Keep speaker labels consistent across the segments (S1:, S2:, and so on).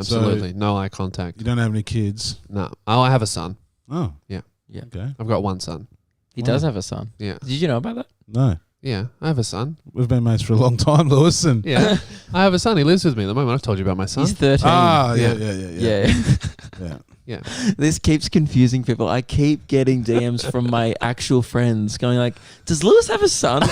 S1: Absolutely. No eye contact.
S2: You don't have any kids?
S1: No. Oh, I have a son.
S2: Oh.
S1: Yeah.
S2: Okay.
S1: I've got one son.
S3: He does have a son.
S1: Yeah.
S3: Did you know about that?
S2: No.
S1: Yeah, I have a son.
S2: We've been mates for a long time, Lewis. And
S1: Yeah. I have a son. He lives with me at the moment. I've told you about my son.
S3: He's 13.
S2: yeah.
S1: Yeah.
S3: This keeps confusing people. I keep getting DMs from my actual friends going like, "Does Lewis have a son?"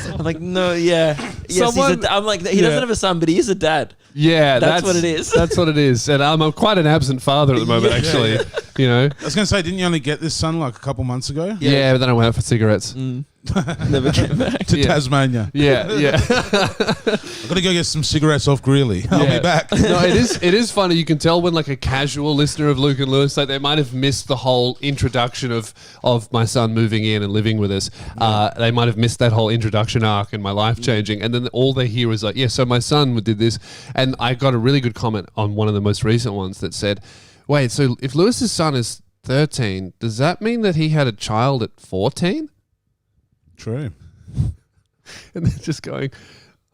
S3: I'm like, "No, yeah." Yes, I'm like, he doesn't have a son, but he is a dad.
S1: Yeah,
S3: that's what it is.
S1: That's what it is. And I'm quite an absent father at the moment, actually. You know.
S2: I was going to say, didn't you only get this son like a couple months ago?
S1: Yeah, but then I went out for cigarettes.
S3: Never came back.
S2: To Tasmania.
S1: Yeah.
S2: I've got to go get some cigarettes off Greeley. I'll be back.
S1: No, it is funny. You can tell when like a casual listener of Luke and Lewis, like they might have missed the whole introduction of my son moving in and living with us. They might have missed that whole introduction arc and my life changing. And then all they hear is like, yeah, so my son did this. And I got a really good comment on one of the most recent ones that said, wait, so if Lewis's son is 13, does that mean that he had a child at 14?
S2: True.
S1: And they're just going,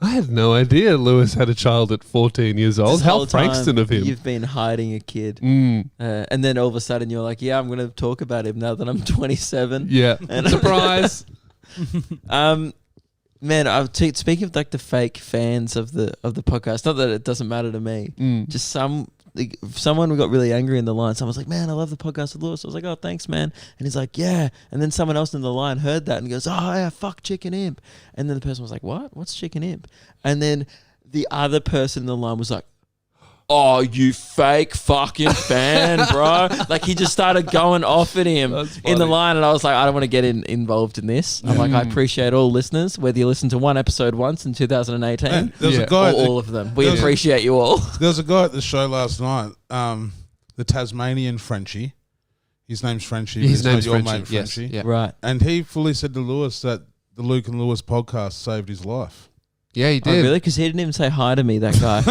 S1: I had no idea Lewis had a child at 14 years old. How Frankston of him.
S3: You've been hiding a kid. And then all of a sudden you're like, yeah, I'm going to talk about him now that I'm 27.
S1: Yeah.
S3: And
S1: surprise.
S3: Man, speaking of like the fake fans of the podcast, not that it doesn't matter to me, just someone got really angry in the line. Someone's like, man, I love the podcast with Lewis. I was like, oh, thanks, man. And he's like, yeah. And then someone else in the line heard that and goes, oh, yeah, fuck Chicken Imp. And then the person was like, what? What's Chicken Imp? And then the other person in the line was like, oh, you fake fucking fan, bro. Like he just started going off at him in the line. And I was like, I don't want to get involved in this. I'm like, I appreciate all listeners, whether you listen to one episode once in 2018
S2: there was a guy
S3: or all of them. We appreciate you all.
S2: There was a guy at the show last night, the Tasmanian Frenchie. His name's Frenchie.
S1: His name's
S2: your
S1: Frenchie.
S2: mate Frenchie.
S1: Yes. Yeah.
S3: Right.
S2: And he fully said to Lewis that the Luke and Lewis podcast saved his life.
S1: Yeah, he did.
S3: Oh, really? Because he didn't even say hi to me, that guy.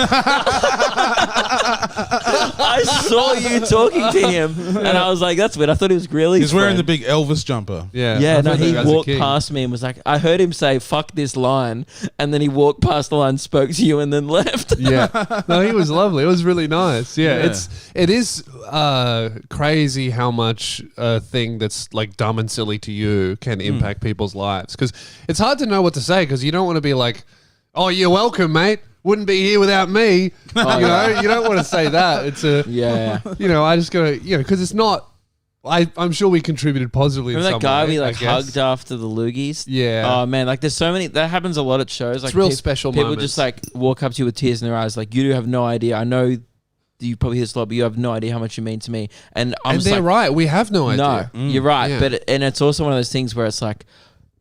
S3: I saw you talking to him, and I was like, that's weird. I thought he was Greeley's
S2: He's wearing
S3: friend.
S2: the big Elvis jumper.
S1: Yeah.
S3: Yeah,
S1: I
S3: no,
S1: thought
S3: he
S1: that was a
S3: walked
S1: king.
S3: past me and was like, I heard him say, fuck this line, and then he walked past the line, spoke to you, and then left.
S1: Yeah. No, he was lovely. It was really nice. Yeah. It is crazy how much a thing that's like dumb and silly to you can impact people's lives. Because it's hard to know what to say because you don't want to be like, oh, you're welcome, mate. Wouldn't be here without me. You know, you don't want to say that. It's a, you know, I just gotta, you know, because it's not, I'm sure we contributed positively.
S3: Remember
S1: in
S3: that
S1: some
S3: guy
S1: way,
S3: we like
S1: I guess.
S3: hugged after the loogies?
S1: Yeah.
S3: Oh man, like there's so many, that happens a lot at shows. Like
S1: It's real special
S3: people
S1: moments.
S3: just like walk up to you with tears in their eyes. Like, you do have no idea. I know you probably hear this a lot, but you have no idea how much you mean to me. And I'm just
S1: they're
S3: like,
S1: right. We have no idea.
S3: no, you're right.
S1: Yeah.
S3: But and it's also one of those things where it's like,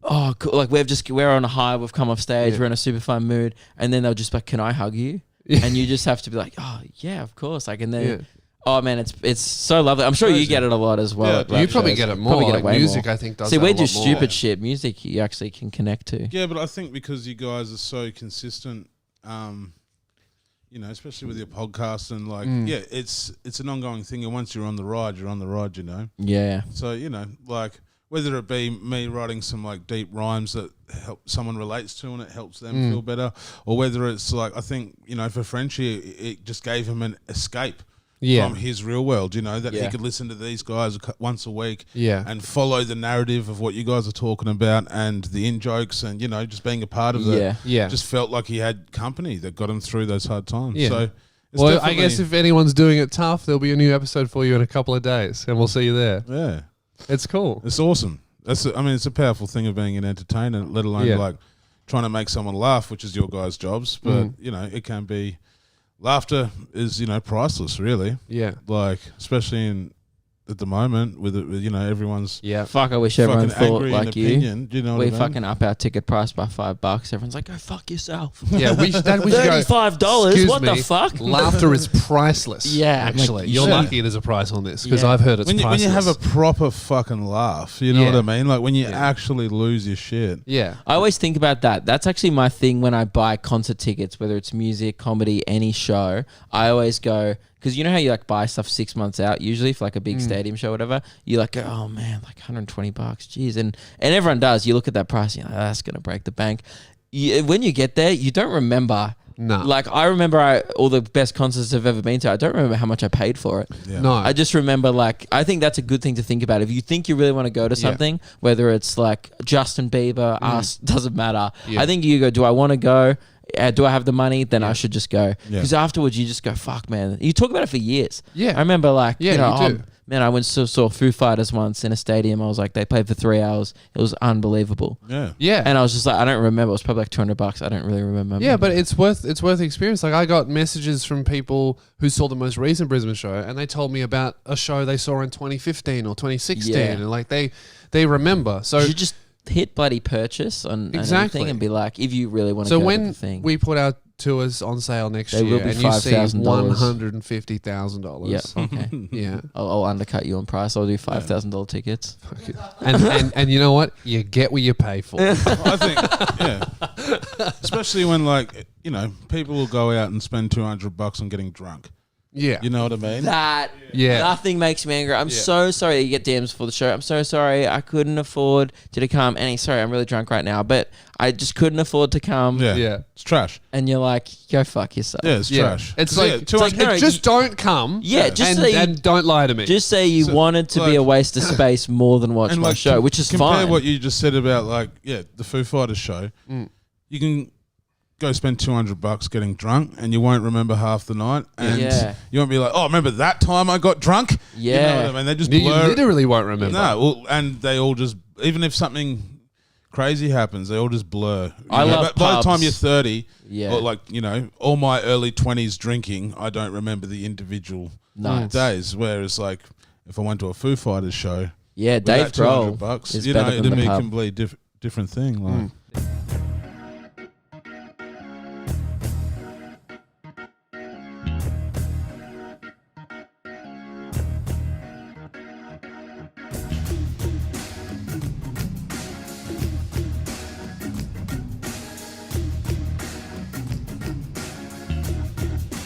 S3: oh, cool. Like we're on a high, we've come off stage, we're in a super fun mood, and then they'll just be like, can I hug you? And you just have to be like, oh yeah, of course. Like, and then oh man, it's so lovely. I'm sure you get it a lot as well.
S2: Yeah,
S3: at
S1: You
S3: rap
S1: probably
S3: shows.
S1: get it more.
S3: Probably get it
S1: Like
S3: way
S1: music,
S3: more.
S1: I think, does
S3: See,
S1: that
S3: we
S1: a
S3: do
S1: lot more.
S3: stupid shit. Music, you actually can connect to.
S2: Yeah, but I think because you guys are so consistent, you know, especially with your podcast and like, it's an ongoing thing. And once you're on the ride, you're on the ride, you know.
S3: Yeah.
S2: So, you know, like whether it be me writing some like deep rhymes that help someone relates to and it helps them feel better, or whether it's like, I think, you know, for Frenchie, it just gave him an escape from his real world, you know, that he could listen to these guys once a week and follow the narrative of what you guys are talking about and the in-jokes and, you know, just being a part of that.
S1: Yeah.
S2: Just felt like he had company that got him through those hard times.
S1: Yeah.
S2: So, it's
S1: Well, I
S2: definitely-
S1: guess if anyone's doing it tough, there'll be a new episode for you in a couple of days, and we'll see you there.
S2: Yeah.
S1: It's cool.
S2: It's awesome. I mean, it's a powerful thing of being an entertainer, let alone like trying to make someone laugh, which is your guys' jobs. But, you know, it can be, laughter is, you know, priceless, really.
S1: Yeah.
S2: Like, especially at the moment with you know, everyone's
S3: Fuck, I wish everyone
S2: fucking
S3: thought
S2: angry
S3: like
S2: in opinion. Do you know what
S3: We
S2: I mean?
S3: fucking up our ticket price by $5. Everyone's like, go fuck yourself.
S1: Yeah, we should go.
S3: $35?
S1: "Excuse
S3: What the
S1: me,
S3: fuck?
S1: Laughter is priceless.
S3: Yeah, I'm like,
S1: actually,
S3: you
S1: you're
S3: should-
S1: lucky there's a price on this because
S3: Yeah.
S1: I've heard it's
S2: when you
S1: priceless.
S2: have a proper fucking laugh, you know what I mean? Like when you actually lose your shit.
S1: yeah,
S3: I always think about that. That's actually my thing when I buy concert tickets, whether it's music, comedy, any show. I always go, because you know how you like buy stuff 6 months out usually for like a big stadium show or whatever. You like go, oh man, like $120, jeez, and everyone does. You look at that price, you're like, oh, that's gonna break the bank. When you get there, you don't remember
S1: No.
S3: Like, I remember all the best concerts I've ever been to. I don't remember how much I paid for it.
S2: Yeah.
S1: No.
S3: I just remember, like, I think that's a good thing to think about. If you think you really want to go to something, whether it's like Justin Bieber, us, doesn't matter.
S1: Yeah.
S3: I think you go, do I want to go? Do I have the money? Then I should just go.
S2: Yeah.
S3: Because afterwards, you just go, fuck, man. You talk about it for years.
S1: Yeah.
S3: I remember, like,
S1: Yeah,
S3: you know,
S1: you do.
S3: man, I went to saw Foo Fighters once in a stadium. I was like, they played for 3 hours. It was unbelievable.
S2: Yeah.
S1: Yeah.
S3: And I was just like, I don't remember. It was probably like $200. I don't really remember.
S1: Yeah, but it's worth the experience. Like, I got messages from people who saw the most recent Brisbane show, and they told me about a show they saw in 2015 or 2016,
S3: Yeah.
S1: and like they remember. So
S3: you should just hit bloody purchase on
S1: Exactly.
S3: anything and be like, if you really want to
S1: so
S3: go to
S1: when
S3: the thing.
S1: we put our tours on sale next
S3: They will
S1: year,
S3: be
S1: and you see
S3: $5,000.
S1: $150,000,
S3: Yeah, okay.
S1: yeah,
S3: I'll undercut you on price. I'll do $5,000 tickets.
S1: and you know what? You get what you pay for.
S2: I think, yeah. Especially when, like, you know, people will go out and spend $200 on getting drunk.
S1: Yeah,
S2: You know what I mean?
S3: That
S1: Yeah.
S3: nothing makes me angry. I'm so sorry that you get DMs for the show. I'm so sorry I couldn't afford to come. And sorry, I'm really drunk right now, but I just couldn't afford to come.
S2: Yeah.
S1: Yeah.
S2: It's trash.
S3: And you're like, go fuck yourself.
S2: Yeah, it's
S1: Yeah.
S2: trash.
S1: It's
S2: 'Cause,
S1: like-
S2: yeah,
S1: it's
S2: 200
S3: no,
S1: just don't come.
S3: Yeah, just
S1: and,
S3: say you-
S1: and don't lie to me.
S3: Just say you
S2: So,
S3: wanted to be
S2: like-
S3: a waste of space more than watch
S2: and
S3: my
S2: like
S3: show, which is
S2: compare
S3: fine.
S2: what you just said about, like, the Foo Fighters show. You can go spend $200 getting drunk, and you won't remember half the night, and
S3: Yeah.
S2: you won't be like, oh, remember that time I got drunk? You know
S3: Yeah.
S2: what I mean? They just
S1: you
S2: blur.
S1: literally won't remember.
S2: No, well, and they all just, even if something crazy happens, they all just blur.
S3: I love
S2: but by the time
S3: pubs.
S2: you're 30,
S3: Yeah.
S2: or, like, you know, all my early 20s drinking, I don't remember the individual
S3: Nice.
S2: days. Whereas, like, if I went to a Foo Fighters show,
S3: Yeah,
S2: with
S3: Dave
S2: that $200
S3: Grohl is
S2: you know,
S3: better than
S2: it'd
S3: the
S2: be a
S3: pub.
S2: completely different thing. Like,